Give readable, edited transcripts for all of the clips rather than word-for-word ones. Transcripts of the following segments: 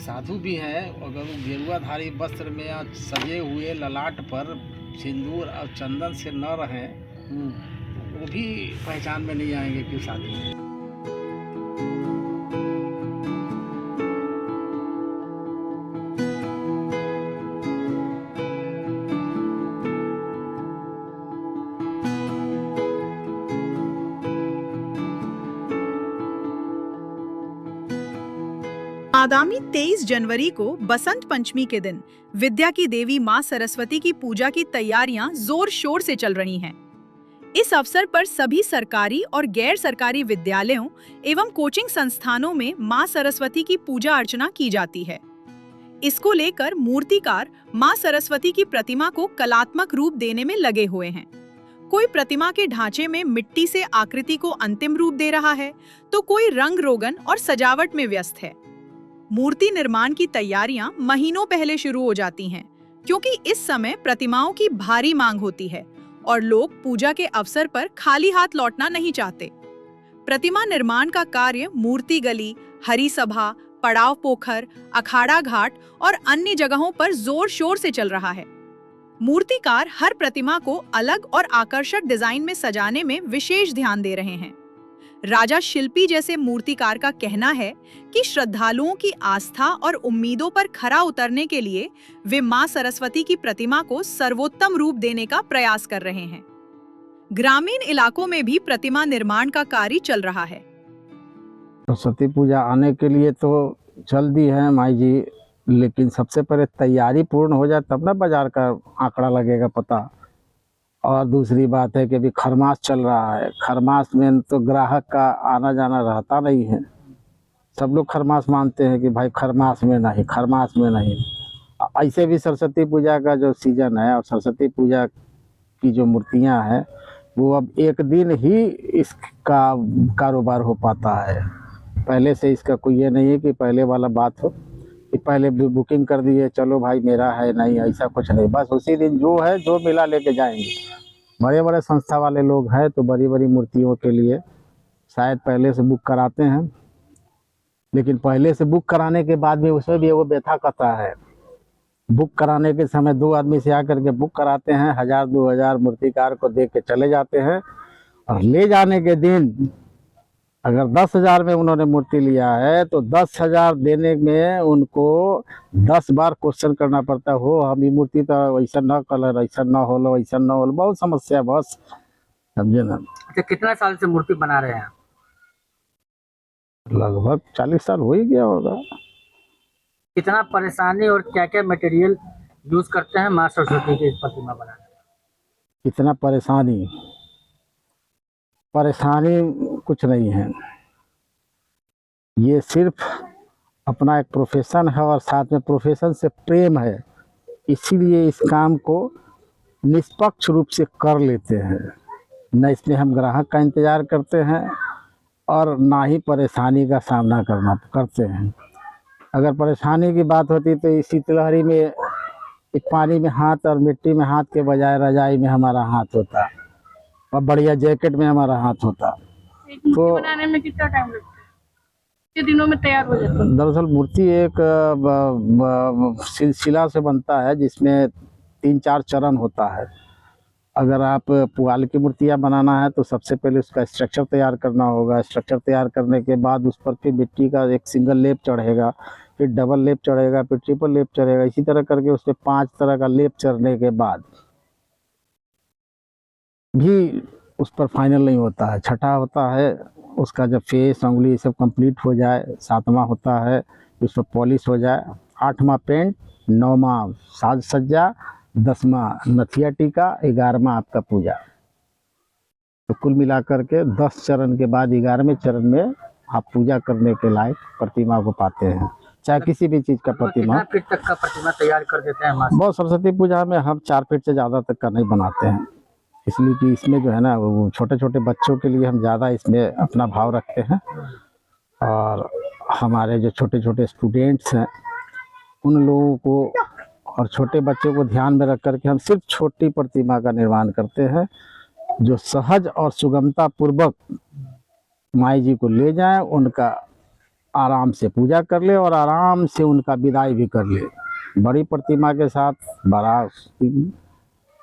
साधु भी हैं, अगर वो गेरुआधारी वस्त्र में या सजे हुए ललाट पर सिंदूर और चंदन से न रहें, वो भी पहचान में नहीं आएंगे कि साधु हैं। आगामी 23 जनवरी को बसंत पंचमी के दिन विद्या की देवी मां सरस्वती की पूजा की तैयारियां जोर शोर से चल रही हैं। इस अवसर पर सभी सरकारी और गैर सरकारी विद्यालयों एवं कोचिंग संस्थानों में मां सरस्वती की पूजा अर्चना की जाती है। इसको लेकर मूर्तिकार मां सरस्वती की प्रतिमा को कलात्मक रूप देने में लगे हुए हैं। कोई प्रतिमा के ढांचे में मिट्टी से आकृति को अंतिम रूप दे रहा है, तो कोई रंग रोगन और सजावट में व्यस्त है। मूर्ति निर्माण की तैयारियां महीनों पहले शुरू हो जाती हैं, क्योंकि इस समय प्रतिमाओं की भारी मांग होती है और लोग पूजा के अवसर पर खाली हाथ लौटना नहीं चाहते। प्रतिमा निर्माण का कार्य मूर्ति गली, हरी सभा, पड़ाव पोखर, अखाड़ा घाट और अन्य जगहों पर जोर शोर से चल रहा है। मूर्तिकार हर प्रतिमा को अलग और आकर्षक डिजाइन में सजाने में विशेष ध्यान दे रहे हैं। राजा शिल्पी जैसे मूर्तिकार का कहना है कि श्रद्धालुओं की आस्था और उम्मीदों पर खरा उतरने के लिए वे मां सरस्वती की प्रतिमा को सर्वोत्तम रूप देने का प्रयास कर रहे हैं। ग्रामीण इलाकों में भी प्रतिमा निर्माण का कार्य चल रहा है। सरस्वती पूजा आने के लिए तो जल्दी है माई जी, लेकिन सबसे पहले तैयारी पूर्ण हो जाए तब ना बाजार का आंकड़ा लगेगा पता। और दूसरी बात है कि अभी खरमास चल रहा है। खरमास में तो ग्राहक का आना जाना रहता नहीं है। सब लोग खरमास मानते हैं कि भाई खरमास में नहीं, खरमास में नहीं। ऐसे भी सरस्वती पूजा का जो सीजन है और सरस्वती पूजा की जो मूर्तियां हैं वो अब एक दिन ही इसका कारोबार हो पाता है। पहले से इसका कोई ये नहीं है कि पहले वाला बात हो कि पहले बुकिंग कर दिए, चलो भाई मेरा है, नहीं ऐसा कुछ नहीं। बस उसी दिन जो है जो मिला लेके जाएंगे। बड़े बड़े संस्था वाले लोग हैं तो बड़ी बड़ी मूर्तियों के लिए शायद पहले से बुक कराते हैं, लेकिन पहले से बुक कराने के बाद भी उसमें भी वो व्यथा कथा है। बुक कराने के समय 2 आदमी से आकर के बुक कराते हैं, 1000-2000 मूर्तिकार को दे के चले जाते हैं, और ले जाने के दिन अगर 10,000 में उन्होंने मूर्ति लिया है तो 10,000 देने में उनको 10 बार क्वेश्चन करना पड़ता है। हो हम ये मूर्ति तो ऐसा न कलर, ऐसा न होलो, ऐसा न होलो, बहुत समस्या, बस समझे ना। अच्छा, कितना साल से मूर्ति बना रहे हैं? लगभग 40 साल हो ही गया होगा। कितना परेशानी और क्या क्या मटेरियल यूज करते हैं माँ सरस्वती की प्रतिमा बनाने में? कितना परेशानी कुछ नहीं है। ये सिर्फ अपना एक प्रोफेशन है और साथ में प्रोफेशन से प्रेम है, इसीलिए इस काम को निष्पक्ष रूप से कर लेते हैं। न इसमें हम ग्राहक का इंतज़ार करते हैं और ना ही परेशानी का सामना करते हैं। अगर परेशानी की बात होती तो इस शीतलहरी में एक पानी में हाथ और मिट्टी में हाथ के बजाय रजाई में हमारा हाथ होता और बढ़िया जैकेट में हमारा हाथ होता। तो बनाने में कितना टाइम लगता है? कितने दिनों में तैयार हो जाता है? दरअसल मूर्ति एक सिलसिला से बनता है जिसमें 3-4 चरण होता है। अगर आप पुआल की मूर्तियाँ बनाना है तो सबसे पहले उसका स्ट्रक्चर तैयार करना होगा। स्ट्रक्चर तैयार करने के बाद उस पर फिर मिट्टी का एक सिंगल लेप चढ़ेगा, फिर डबल लेप चढ़ेगा, फिर ट्रिपल लेप चढ़ेगा। इसी तरह करके उसमें 5 तरह का लेप चढ़ने के बाद भी उस पर फाइनल नहीं होता है। छठा होता है उसका जब फेस, उंगली ये सब कंप्लीट हो जाए। 7वां होता है उस पर पॉलिश हो जाए। 8वां पेंट, 9वां साज सज्जा, 10वां नथिया टीका, 11वां आपका पूजा। तो कुल मिलाकर के 10 चरण के बाद 11वें चरण में आप पूजा करने के लायक प्रतिमा को पाते हैं, चाहे किसी भी चीज़ का प्रतिमा। कितना फीट तक का प्रतिमा तैयार कर देते हैं माँ? बहुत सरस्वती पूजा में हम 4 फीट से ज़्यादा तक का नहीं बनाते हैं, इसलिए कि इसमें जो है ना वो छोटे छोटे बच्चों के लिए हम ज़्यादा इसमें अपना भाव रखते हैं। और हमारे जो छोटे छोटे स्टूडेंट्स हैं उन लोगों को और छोटे बच्चों को ध्यान में रख कर के हम सिर्फ छोटी प्रतिमा का निर्माण करते हैं, जो सहज और सुगमता पूर्वक माई जी को ले जाएं, उनका आराम से पूजा कर ले और आराम से उनका विदाई भी कर ले। बड़ी प्रतिमा के साथ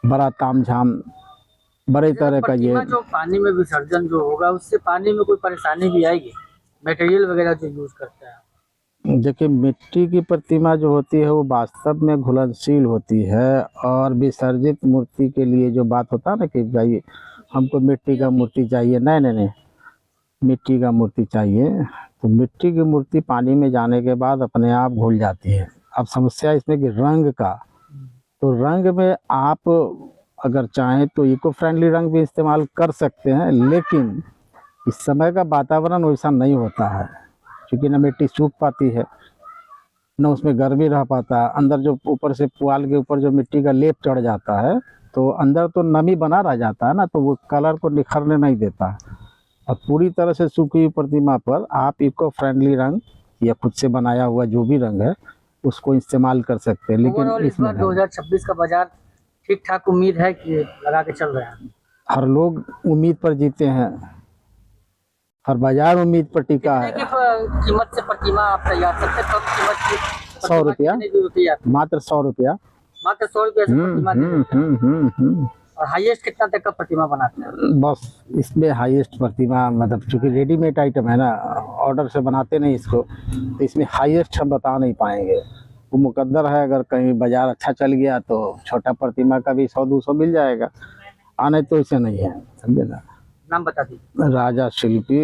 बड़ा तामझाम, बड़े तरह का ये। प्रतिमा जो पानी में विसर्जन जो होगा उससे पानी में कोई परेशानी भी आएगी, मटेरियल वगैरह जो यूज करते हैं? देखिए, मिट्टी की प्रतिमा जो होती है वो वास्तव में घुलनशील होती है, और विसर्जित मूर्ति के लिए जो बात होता है ना कि भाई हमको मिट्टी का मूर्ति चाहिए, नहीं नहीं नहीं, मिट्टी का मूर्ति चाहिए, तो मिट्टी की मूर्ति पानी में जाने के बाद अपने आप घुल जाती है। अब समस्या इसमें कि रंग का, तो रंग में आप अगर चाहें तो इको फ्रेंडली रंग भी इस्तेमाल कर सकते हैं, लेकिन इस समय का वातावरण वैसा नहीं होता है, क्योंकि ना मिट्टी सूख पाती है, न उसमें गर्मी रह पाता है। अंदर जो ऊपर से पुआल के ऊपर जो मिट्टी का लेप चढ़ जाता है तो अंदर तो नमी बना रह जाता है ना, तो वो कलर को निखरने नहीं देता है। और पूरी तरह से सूखी हुई प्रतिमा पर आप इको फ्रेंडली रंग या खुद से बनाया हुआ जो भी रंग है उसको इस्तेमाल कर सकते हैं। लेकिन ओवरऑल इस इसमें बार 2026 का बाजार ठीक ठाक उम्मीद है कि लगा के चल रहे हैं? हर लोग उम्मीद पर जीते हैं, हर बाजार उम्मीद पर टिका कितने है। की कीमत से प्रतिमा आप तैयार, सबसे कम कीमत की 100 रुपया, कितने की होती है? मात्र 100 रुपया। मात्र 100 रुपये से प्रतिमा दे देते हैं। और हाईएस्ट कितना तक का प्रतिमा बनाते हैं? बस इसमें हाईएस्ट प्रतिमा, मतलब चूंकि रेडीमेड आइटम है ना, ऑर्डर से बनाते नहीं इसको, तो इसमें हाईएस्ट हम बता नहीं पाएंगे। वो मुकद्दर है, अगर कहीं बाजार अच्छा चल गया तो छोटा प्रतिमा का भी 100-200 मिल जाएगा, आने तो इसे नहीं है, समझे ना। नाम बता दीजिए। राजा शिल्पी